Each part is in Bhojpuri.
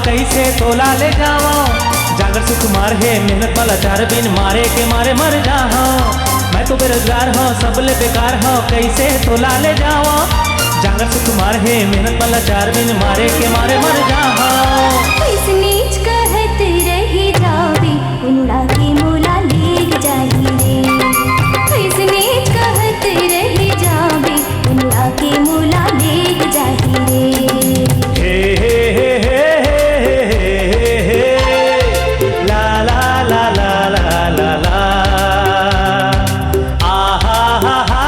कैसे तोला ले जाओ। जागर सुकुमार है मेहनत वाला चार बिन मारे के मारे मर जाओ। मैं तो बेरोजगार हूँ सबले बेकार हूँ कैसे तोला ले जाओ। जागर सुकुमार है मेहनत वाला चार बिन मारे के मारे मर जाओ। इस नीच कहत रही जावे उन्ना के मोला लेग जाही रे। इस नीच कहत रही जावे उन्ना के मोला लेग जाही रे। हे हे हे हे हे हे ला ला ला ला ला ला ला आहा हा हा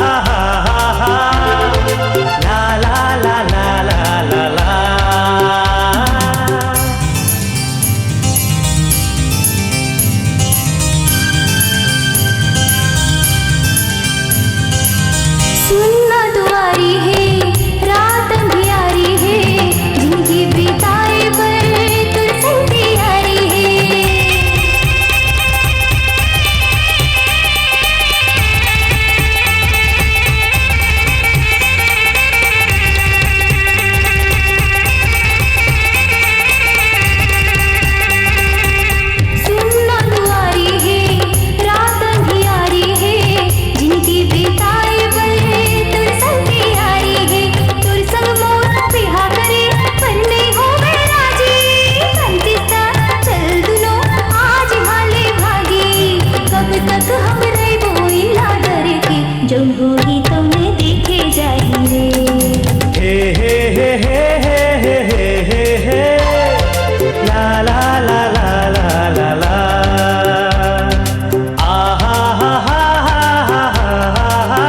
हा हा हा ला ला ला ला ला ला ला। सुनना दुआरी है रात अंधियारी है जिनकी बिताए पर तुलसन की यारी है। सुनना दुआरी है रात अंधियारी है जिनकी बिताए पर तुलसन की यारी है। तुलसन मोर बिहा करे पर नहीं हो मैं राजी। कंतिस्ता चल दुनो आज हाले भागी। कब तक हम रहबो इला डर के जौन होगी तुमने देखे जाही रे। हे हे हे हे हे हे हे हे ला ला ला ला ला ला ला आहा हा हा हा हा हा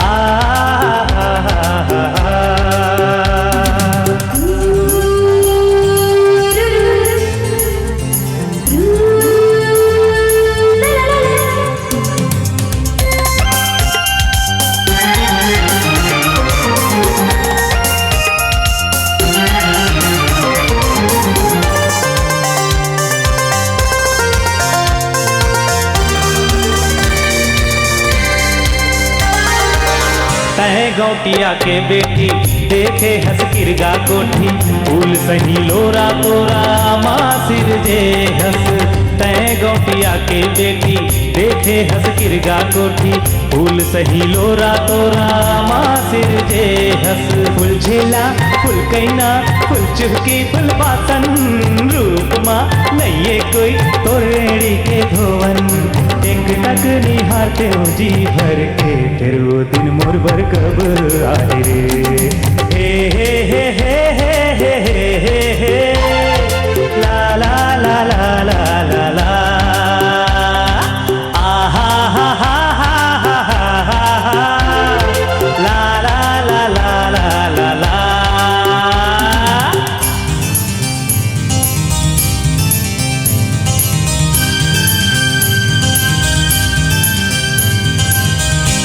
आहा हा हा। तह गौटिया के बेटी देखे हंस किरगा कोठी फूल सही लोरा तोरा माँ सिर जे हंस। तह गौटिया के बेटी देखे हंस किरगा कोठी फूल सही लोरा तोरा माँ सिर जे हंस। फूल झेला फूल कैना फूल चुहकी फूल बासन रूप माँ नहीं कोई तोरेड़ी के धोवन। एक तक निहारते हो जी भर के फिर वो दिन मोर भर कब आए रे। हे हे हे हे हे हे हे हे ला ला ला ला ला ला ला आहा हा हा हा हा हा ला ला ला ला ला ला ला।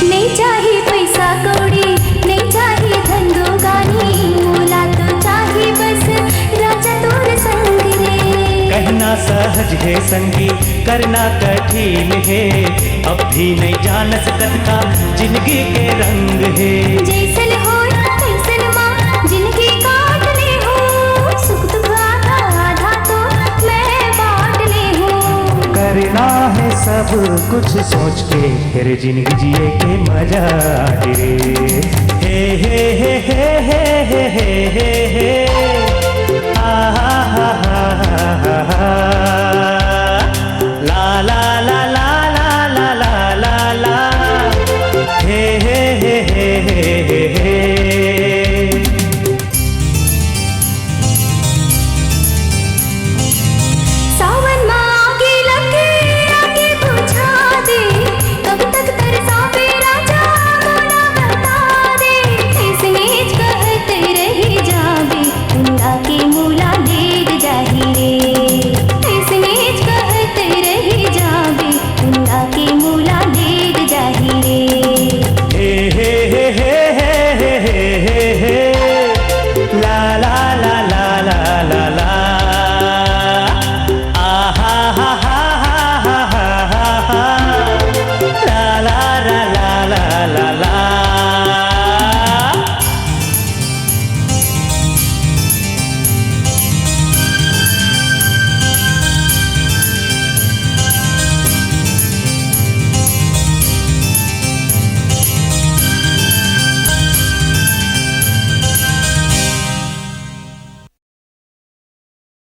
नहीं चाहिए पैसा कौड़ी नहीं चाहिए धंधो गानी मोला तो चाहिए बस राजा तोर संग रे। कहना सहज है संगी करना कठिन है अब भी नहीं जान सकत का जिंदगी के रंग है। जैसन हो तैसन माँ जिंदगी काट ले हो। सुख दुख आधा आधा तो मैं बांट ले हूँ। करना है सब कुछ सोच के फिर जिंदगी जिए के मजा आए रे। हे हे हे हे हे हे हे हे हे आहा हा हा हा हा।